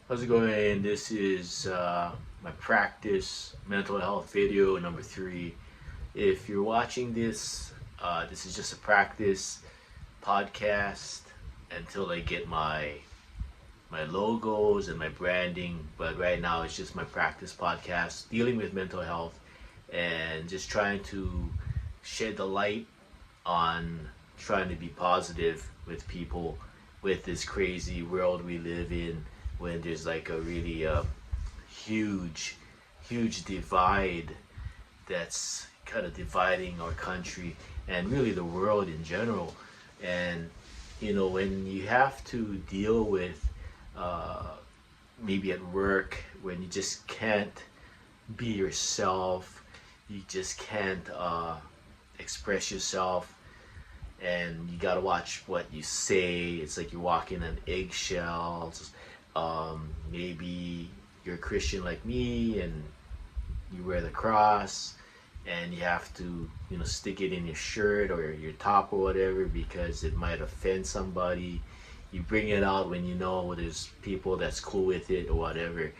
How's it going? This is my practice mental health video number 3. If you're watching this, this is just a practice podcast until I get my logos and my branding. But right now, it's just my practice podcast dealing with mental health and just trying to shed the light on trying to be positive with people with this crazy world we live in when there's like a really huge huge divide that's kind of dividing our country and really the world in general. And when you have to deal with uh, maybe at work when you just can't be yourself, you just can't express yourself, and you gotta watch what you say. It's like you're walking on eggshells. Maybe you're a Christian like me, and you wear the cross, and you have to, stick it in your shirt or your top or whatever because it might offend somebody. You bring it out when you know there's people that's cool with it or whatever.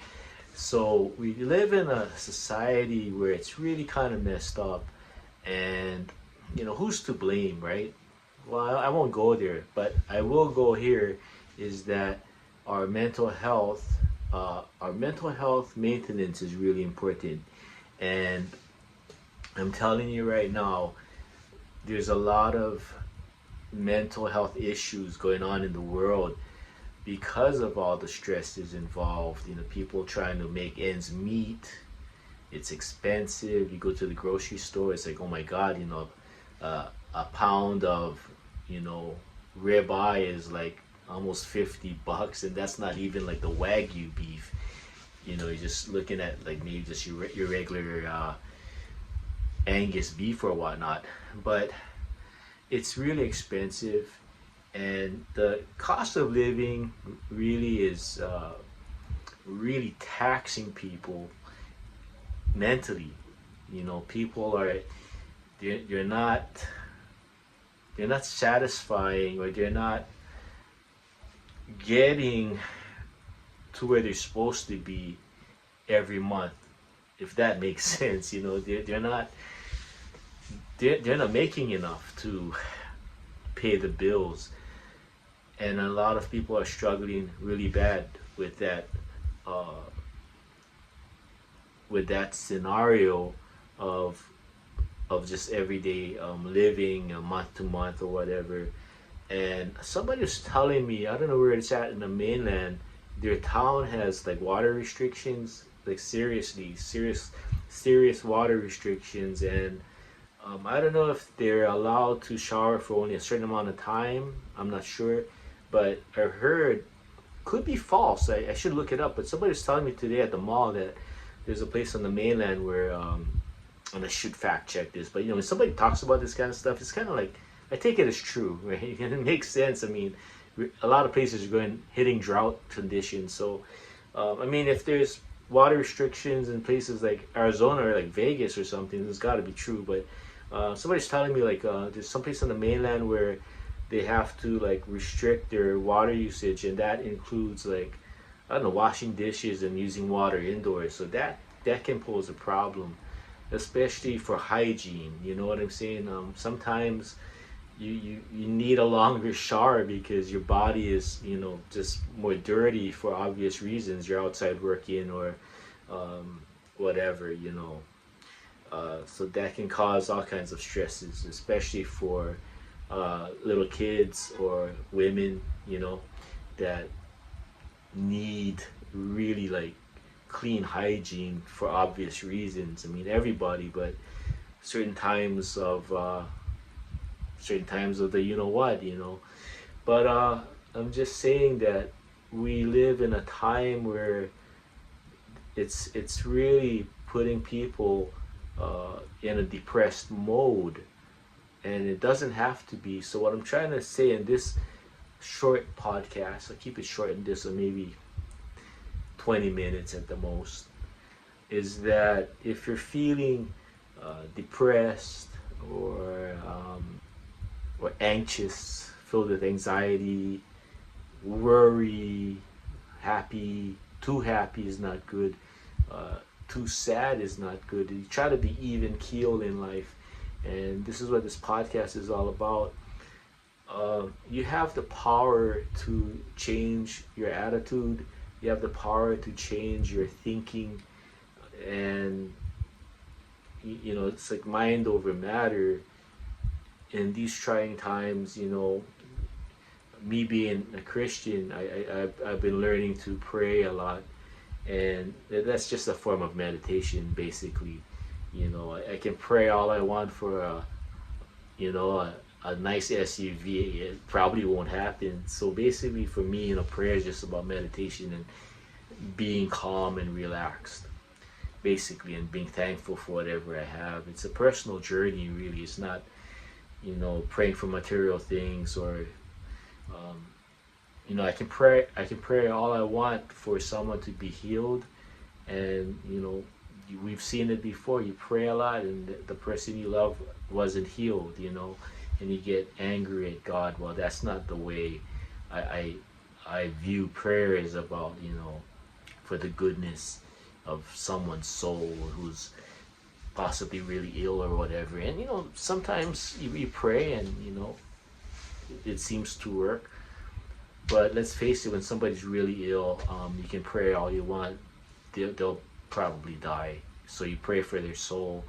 So we live in a society where it's really kind of messed up, and who's to blame, right? Well, I won't go there, but I will go here. Is that our mental health, our mental health maintenance is really important, and I'm telling you right now, there's a lot of mental health issues going on in the world because of all the stresses involved. People trying to make ends meet. It's expensive. You go to the grocery store, it's like, oh my God, a pound of, you know, ribeye is like almost $50, and that's not even like the Wagyu beef. You're just looking at like maybe just your regular Angus beef or whatnot. But it's really expensive, and the cost of living really is really taxing people mentally. People are they're not satisfying, or they're not getting to where they're supposed to be every month, if that makes sense. They're not making enough to pay the bills, and a lot of people are struggling really bad with that uh, scenario of just everyday living, month to month or whatever. And somebody was telling me, I don't know where it's at in the mainland, their town has like water restrictions, like seriously serious water restrictions. And I don't know if they're allowed to shower for only a certain amount of time. I'm not sure, but I heard, could be false. I should look it up. But somebody was telling me today at the mall that there's a place on the mainland where, and I should fact check this, but when somebody talks about this kind of stuff, it's kind of like, I take it as true, right? And it makes sense. I mean, a lot of places are hitting drought conditions. So, I mean, if there's water restrictions in places like Arizona or like Vegas or something, it's got to be true. But somebody's telling me like there's some place on the mainland where they have to like restrict their water usage, and that includes like, I don't know, washing dishes and using water indoors. So that can pose a problem, especially for hygiene. You know what I'm saying? Sometimes you need a longer shower because your body is, just more dirty for obvious reasons. You're outside working or whatever, so that can cause all kinds of stresses, especially for little kids or women, that need really like clean hygiene for obvious reasons. I mean, everybody, but certain times of the But I'm just saying that we live in a time where it's really putting people in a depressed mode, and it doesn't have to be. So what I'm trying to say in this short podcast, I'll keep it short in this, so maybe 20 minutes at the most, is that if you're feeling depressed or anxious, filled with anxiety, worry, happy, Too happy is not good. Uh, Too sad is not good. You try to be even keel in life, and this is what this podcast is all about. You have the power to change your attitude. You have the power to change your thinking, and it's like mind over matter. In these trying times, me being a Christian, I've been learning to pray a lot, and that's just a form of meditation, basically. I can pray all I want for a nice SUV. It probably won't happen. So basically, for me, prayer is just about meditation and being calm and relaxed, basically, and being thankful for whatever I have. It's a personal journey, really. It's not, praying for material things or I can pray all I want for someone to be healed, and we've seen it before. You pray a lot, and the person you love wasn't healed, and you get angry at God. Well, that's not the way I view prayer. Is about for the goodness of someone's soul who's possibly really ill or whatever. And sometimes you pray, and it seems to work. But let's face it, when somebody's really ill, you can pray all you want, they'll probably die. So you pray for their soul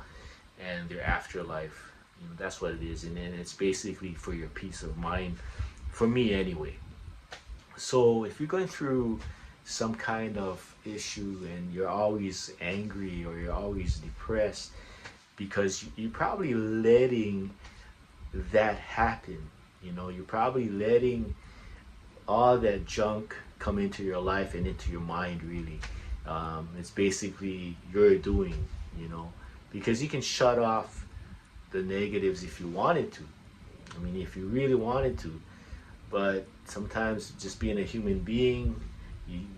and their afterlife. That's what it is. And then it's basically for your peace of mind, for me anyway. So if you're going through some kind of issue and you're always angry or you're always depressed, because you're probably letting that happen. You're probably letting all that junk come into your life and into your mind, really. It's basically your doing, because you can shut off the negatives if you wanted to. I mean, if you really wanted to. But sometimes, just being a human being,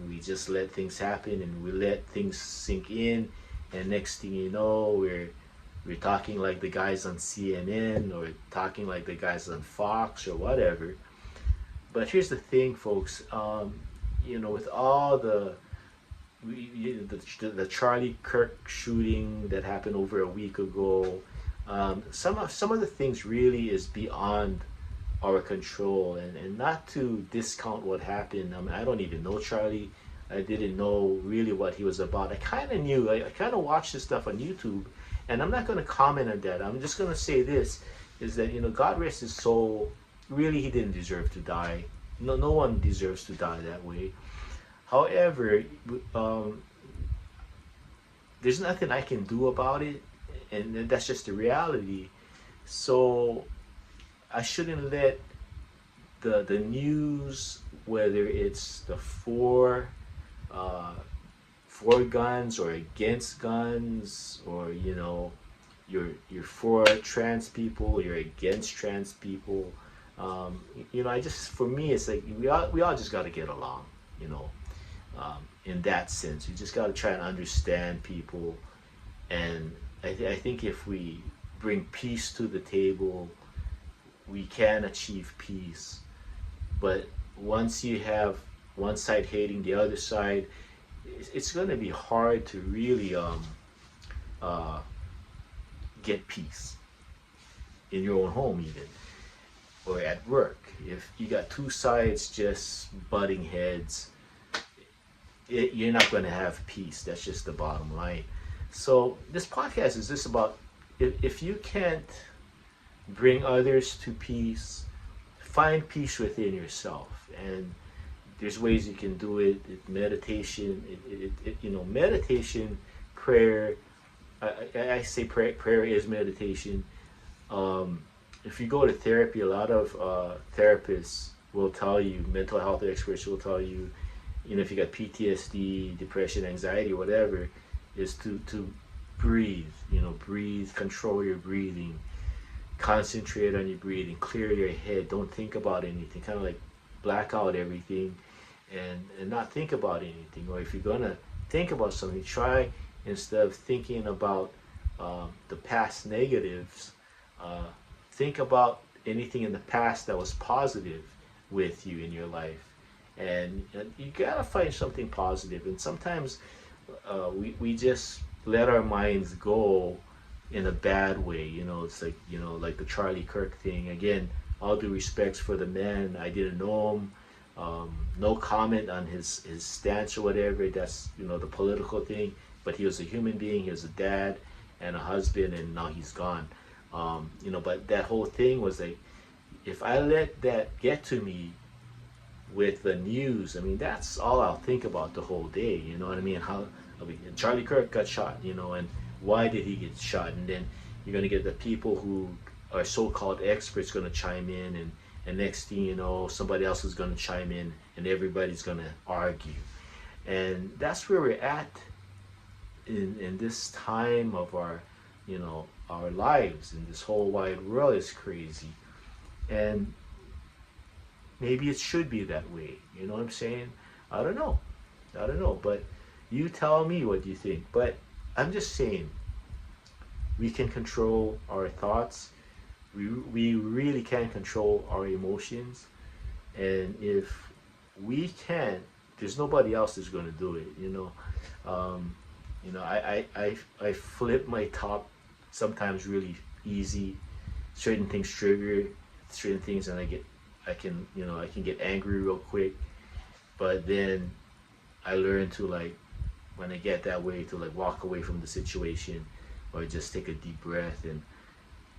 we just let things happen, and we let things sink in, and next thing you know, we're talking like the guys on CNN, or talking like the guys on Fox or whatever. But here's the thing, folks. With all the Charlie Kirk shooting that happened over a week ago, some of the things really is beyond our control, and not to discount what happened. I mean, I don't even know Charlie. I didn't know really what he was about. I kind of knew. I kind of watched this stuff on YouTube, and I'm not going to comment on that. I'm just going to say this, is that, God rest his soul. Really, he didn't deserve to die. No one deserves to die that way. However, there's nothing I can do about it, and that's just the reality. So I shouldn't let the news, whether it's the for guns or against guns, or you're for trans people, you're against trans people. For me, it's like we all just got to get along, in that sense. You just got to try and understand people, and I think if we bring peace to the table, we can achieve peace. But once you have one side hating the other side, it's going to be hard to really get peace in your own home, even, or at work. If you got two sides just butting heads, you're not going to have peace. That's just the bottom line. So this podcast is just about, if you can't bring others to peace, find peace within yourself. And there's ways you can do it. Meditation, meditation, prayer. I say prayer is meditation. If you go to therapy, a lot of therapists will tell you, mental health experts will tell you, if you got PTSD, depression, anxiety, whatever, is to breathe. Breathe, control your breathing, concentrate on your breathing, clear your head, don't think about anything, kind of like black out everything, and not think about anything. Or if you're gonna think about something, try, instead of thinking about the past negatives, think about anything in the past that was positive with you in your life, and you gotta find something positive. And sometimes we just let our minds go in a bad way. It's like, like the Charlie Kirk thing. Again, all due respects for the man. I didn't know him. No comment on his stance or whatever. That's, the political thing. But he was a human being. He was a dad and a husband, and now he's gone. But that whole thing was like, if I let that get to me with the news, I mean, that's all I'll think about the whole day. You know what I mean? Charlie Kirk got shot, and why did he get shot? And then you're going to get the people who are so-called experts going to chime in, and next thing you know, somebody else is going to chime in, and everybody's going to argue. And that's where we're at in this time of our lives, and this whole wide world is crazy. And maybe it should be that way. You know what I'm saying? I don't know. But you tell me what you think. But I'm just saying, we can control our thoughts. We really can control our emotions. And if we can't, there's nobody else that's going to do it. I flip my top sometimes really easy. Certain things trigger certain things, and I can get angry real quick. But then I learn to, like, when I get that way, to like walk away from the situation, or just take a deep breath and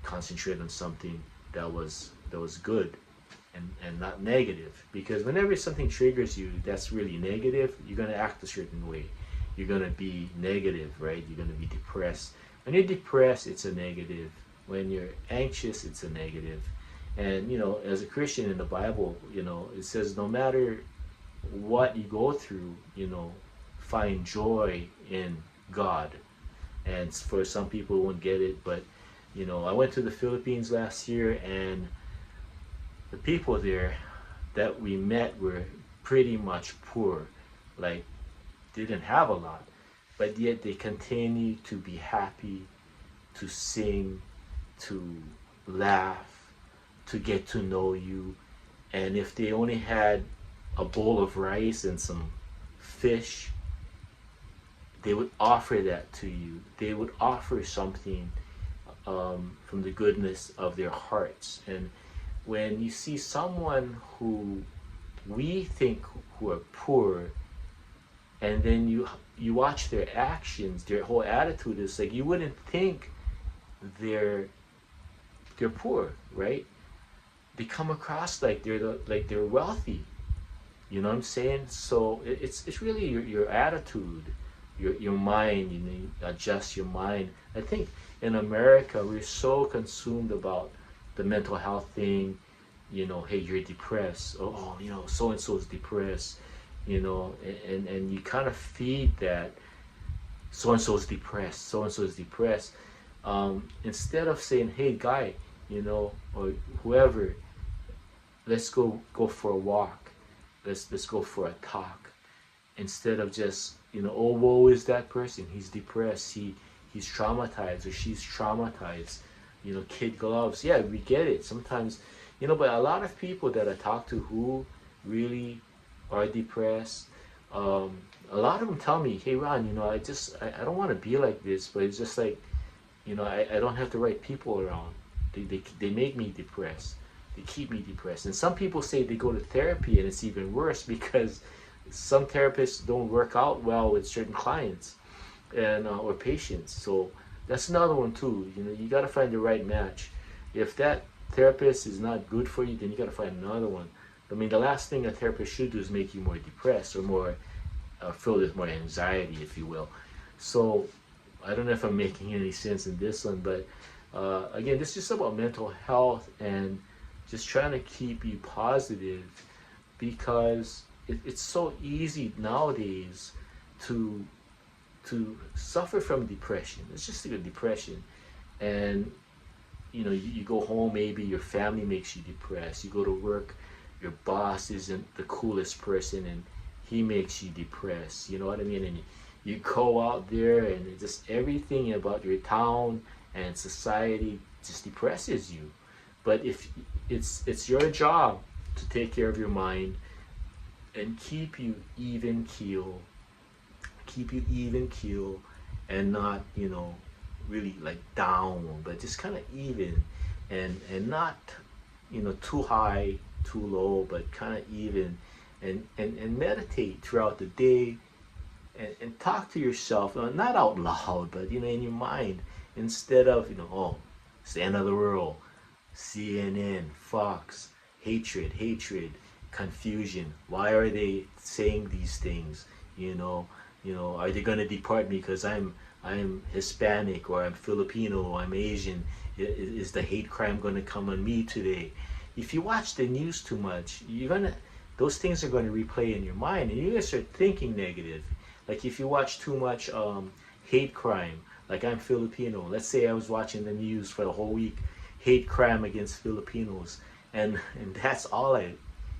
concentrate on something that was good and not negative. Because whenever something triggers you that's really negative, you're going to act a certain way. You're going to be negative, right? You're going to be depressed. When you're depressed, it's a negative. When you're anxious, it's a negative. And as a Christian in the Bible, it says no matter what you go through, find joy in God. And for some people who won't get it, but I went to the Philippines last year, and the people there that we met were pretty much poor. Like, they didn't have a lot, but yet they continue to be happy, to sing, to laugh, to get to know you. And if they only had a bowl of rice and some fish, they would offer that to you. They would offer something from the goodness of their hearts. And when you see someone who we think who are poor, and then you watch their actions, their whole attitude is like, you wouldn't think they're poor, right? They come across like they're wealthy. You know what I'm saying? So it's really your attitude, your mind. You adjust your mind. I think in America we're so consumed about the mental health thing. Hey, you're depressed. Oh, so and so is depressed. And you kind of feed that. So and so is depressed. So and so is depressed. Instead of saying, hey, guy, or whoever, let's go for a walk. Let's go for a talk. Instead of just, oh, woe is that person. He's depressed. He's traumatized, or she's traumatized. Kid gloves. Yeah, we get it. Sometimes, but a lot of people that I talk to who really are depressed, a lot of them tell me, hey, Ron, I don't want to be like this, but it's just like, I don't have the right people around. They make me depressed. They keep me depressed. And some people say they go to therapy, and it's even worse because some therapists don't work out well with certain clients and or patients. So that's another one too. You got to find the right match. If that therapist is not good for you, then you got to find another one. I mean, the last thing a therapist should do is make you more depressed or more filled with more anxiety, if you will. So I don't know if I'm making any sense in this one, but again, this is just about mental health and just trying to keep you positive, because it's so easy nowadays to suffer from depression. It's just like a depression. And you go home, maybe your family makes you depressed. You go to work, your boss isn't the coolest person and he makes you depressed. You know what I mean? And you go out there and it just everything about your town and society just depresses you. But if it's your job to take care of your mind, and keep you even keel, and not, really like down, but just kind of even, and not, too high, too low, but kind of even, and meditate throughout the day, and talk to yourself, not out loud, but in your mind, instead of oh, it's the end of the world, CNN, Fox, hatred, confusion. Why are they saying these things? Are they gonna deport me because I'm Hispanic, or I'm Filipino, or I'm Asian? Is the hate crime gonna come on me today? If you watch the news too much, those things are gonna replay in your mind, and you're gonna start thinking negative. Like if you watch too much hate crime, like I'm Filipino. Let's say I was watching the news for the whole week, hate crime against Filipinos, and that's all I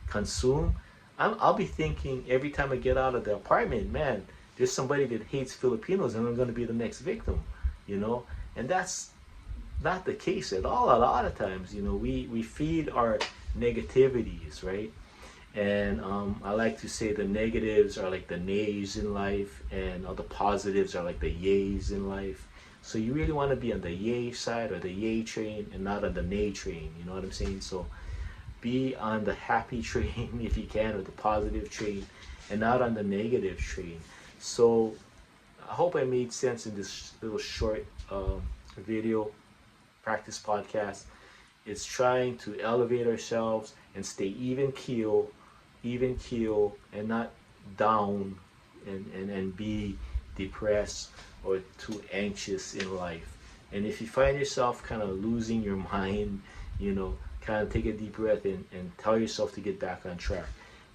consume. I'll be thinking every time I get out of the apartment, man, there's somebody that hates Filipinos, and I'm going to be the next victim, And that's not the case at all. A lot of times, we feed our negativities, right? And I like to say the negatives are like the nays in life, and all the positives are like the yays in life. So you really want to be on the yay side, or the yay train, and not on the nay train. You know what I'm saying? So be on the happy train if you can, or the positive train, and not on the negative train. So I hope I made sense in this little short video practice podcast. It's trying to elevate ourselves and stay even keel, and not down, and be depressed or too anxious in life. And if you find yourself kind of losing your mind, kind of take a deep breath, and tell yourself to get back on track,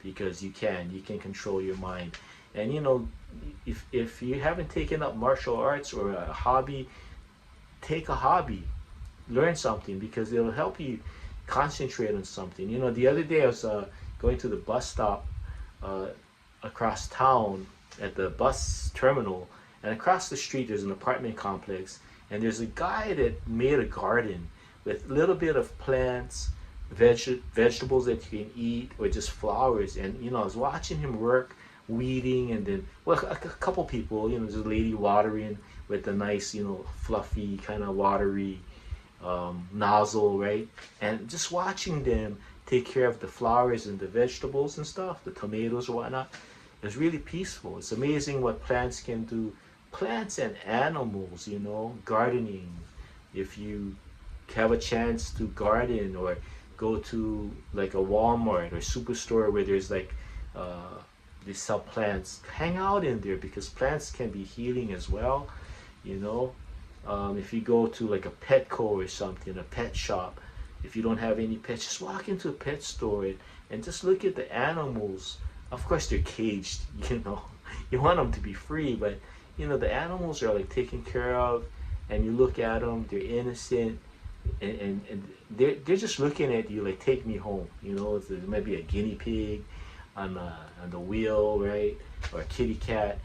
because you can control your mind. And if you haven't taken up martial arts or a hobby, take a hobby, learn something, because it'll help you concentrate on something. The other day I was going to the bus stop across town at the bus terminal, and across the street there's an apartment complex, and there's a guy that made a garden with a little bit of plants, vegetables that you can eat, or just flowers. And I was watching him work, weeding, and then a couple people, there's a lady watering with a nice, fluffy kind of watery nozzle, right? And just watching them take care of the flowers and the vegetables and stuff, the tomatoes or whatnot, it's really peaceful. It's amazing what plants can do. Plants and animals, gardening. If you have a chance to garden, or go to like a Walmart or superstore where there's like they sell plants, hang out in there, because plants can be healing as well. If you go to like a Petco or something, a pet shop, if you don't have any pets, just walk into a pet store, and just look at the animals. Of course they're caged, you want them to be free, but the animals are like taken care of, and you look at them, they're innocent, and they're just looking at you like, take me home. There might be a guinea pig on the wheel, right? Or a kitty cat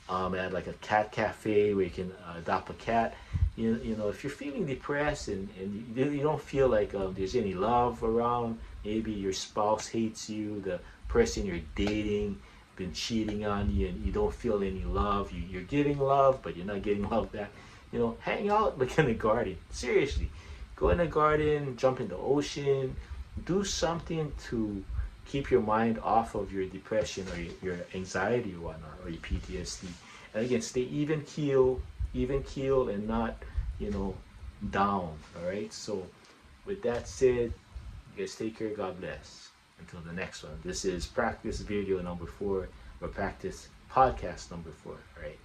at like a cat cafe where you can adopt a cat. If you're feeling depressed, and you don't feel like there's any love around, maybe your spouse hates you, the person you're dating been cheating on you, and you don't feel any love, you're giving love but you're not getting love back, hang out like in a garden. Seriously, go in the garden, jump in the ocean, do something to keep your mind off of your depression, or your anxiety or whatnot, or your PTSD. And again, stay even keel, and not, down. All right. So with that said, you guys take care. God bless. Until the next one. This is practice video number 4, or practice podcast number 4. All right.